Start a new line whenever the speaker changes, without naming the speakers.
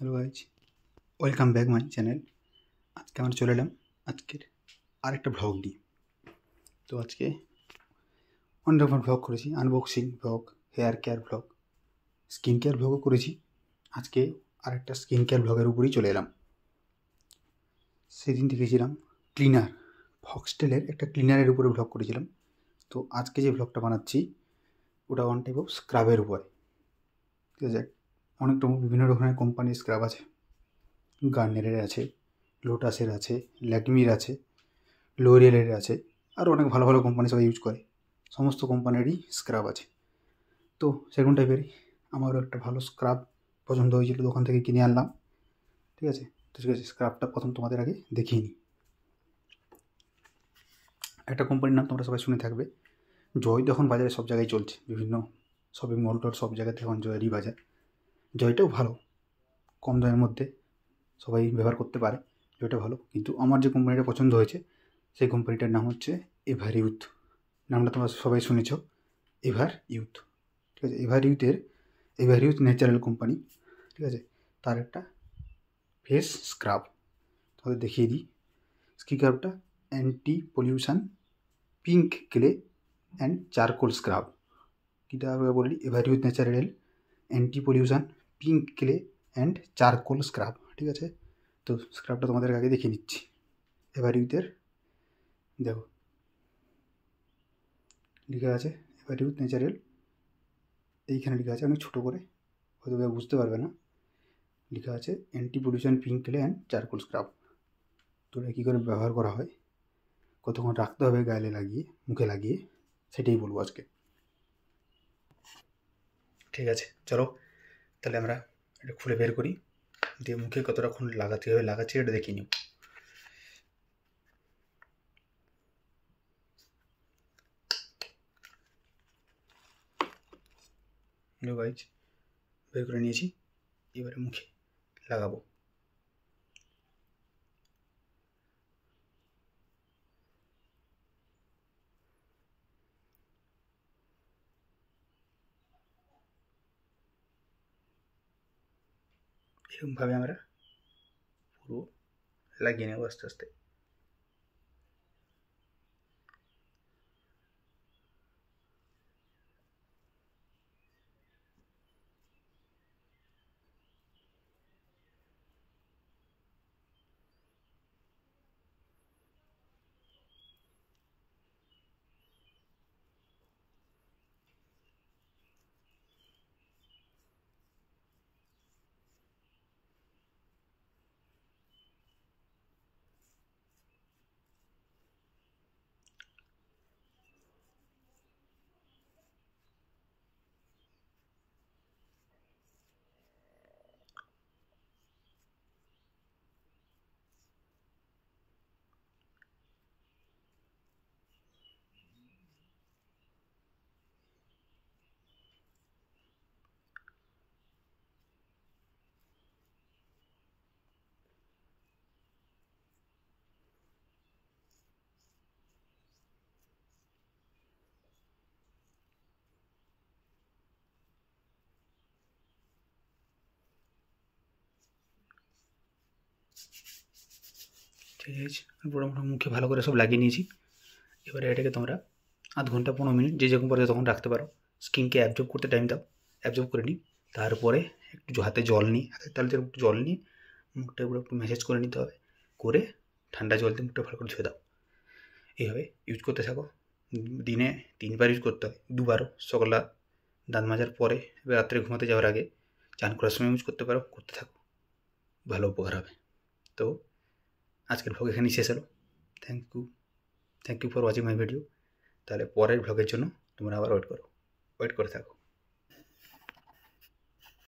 Hello guys, welcome back my channel. আজকে আমরা চলে এলাম আজকের আরেকটা ভ্লগ নিয়ে। তো আজকে অনেক রকম ভ্লগ করেছি, unboxing vlog, hair care vlog, skin care ভ্লগও করেছি। আজকে আরেকটা স্কিন কেয়ার ভ্লগের উপরেই চলে এলাম। সেদিন দেখেছিলাম ক্লিনার, ফক্সটেলের একটা ক্লিনারের উপরে ভ্লগ করেছিলাম। তো আজকে যে ভ্লগটা বানাচ্ছি ওটা ওয়ান টাইপ অফ স্ক্রাবের উপরে। ঠিক আছে, অনেক বিভিন্ন রকমের কোম্পানির স্ক্রাব আছে। গার্নিয়ারের আছে, লোটাসের আছে, ল্যাকমির আছে, লোরিয়েলের আছে, আর অনেক ভালো ভালো কোম্পানি সবাই ইউজ করে। সমস্ত কোম্পানিরই স্ক্রাব আছে। তো সেরকম টাইপেরই আমারও একটা ভালো স্ক্রাব পছন্দ হয়েছিল, দোকান থেকে কিনে আনলাম। ঠিক আছে, স্ক্রাবটা প্রথম তোমাদের আগে দেখিয়ে নিই। একটা কোম্পানির নাম তোমরা সবাই শুনে থাকবে, জয়। তখন বাজারে সব জায়গায় চলছে, বিভিন্ন শপিং মল টল সব জায়গাতে এখন জয়েরই বাজার। জয়টাও ভালো, কম দামের মধ্যে সবাই ব্যবহার করতে পারে, জয়টা ভালো। কিন্তু আমার যে কোম্পানিটা পছন্দ হয়েছে সেই কোম্পানিটার নাম হচ্ছে এভার ইউথ। নামটা তোমরা সবাই শুনেছ, এভার ইউথ। ঠিক আছে, এভার ইউথ ন্যাচারাল কোম্পানি। ঠিক আছে, তার একটা ফেস স্ক্রাব তোমাদের দেখিয়ে দিই। স্ক্রাবটা anti pollution pink clay and charcoal scrub. কীটা বলি, Ever Youth natural anti pollution pink clay and charcoal scrub. ঠিক আছে, তো স্ক্রাবটা তোমাদের আগে দেখিয়ে দিচ্ছি। এভার ইউথের দেখো লেখা আছে এভার ইউথ ন্যাচারাল, এইখানে লেখা আছে অনেক ছোটো করে, হয়তো বুঝতে পারবে না। লেখা আছে anti pollution pink clay and charcoal scrub. তো এটা কী করে ব্যবহার করা হয়, কতক্ষণ রাখতে হবে গায়ে লাগিয়ে, মুখে লাগিয়ে, সেটাই বলবো আজকে। ঠিক আছে, চলো তাহলে আমরা এটা খুলে বের করি, দিয়ে মুখে কতক্ষণ লাগাতে হবে লাগাচ্ছি এটা দেখিয়ে নিই। গাইজ, বের করে নিয়েছি, এবারে মুখে লাগাবো। এরকমভাবে আমরা পুরো লাগিয়ে নেব আস্তে আস্তে। ঠিক আছে, পুরো মুখে ভালো করে সব লাগিয়ে নিয়েছি। এবারে এটাকে তোমরা আধ ঘন্টা 15 মিনিট যে যখন পরে তখন রাখতে পারো। স্কিনকে অ্যাবজর্ব করতে টাইম দাও, অ্যাবজর্ব করে নিই। তারপরে একটু হাতে জল নিয়ে, হাতের তালুতে একটু জল নিয়ে মুখটা পুরো একটু ম্যাসেজ করে নিতে হবে, করে ঠান্ডা জল দিয়ে মুখটা ভালো করে ধুয়ে দাও। এইভাবে ইউজ করতে থাকো। দিনে 3 বার ইউজ করতে হয়, 2 বারও, সকালে দাঁত মাজার পরে, রাত্রে ঘুমাতে যাওয়ার আগে, চান করার সময় ইউজ করতে পারো, করতে থাকো, ভালো উপকার হবে। তো আজকের ভ্লগ এখানেই শেষ হলো। Thank you for watching my video. তাহলে পরের ভ্লগের জন্য তোমরা আবার ওয়েট করে থাকো।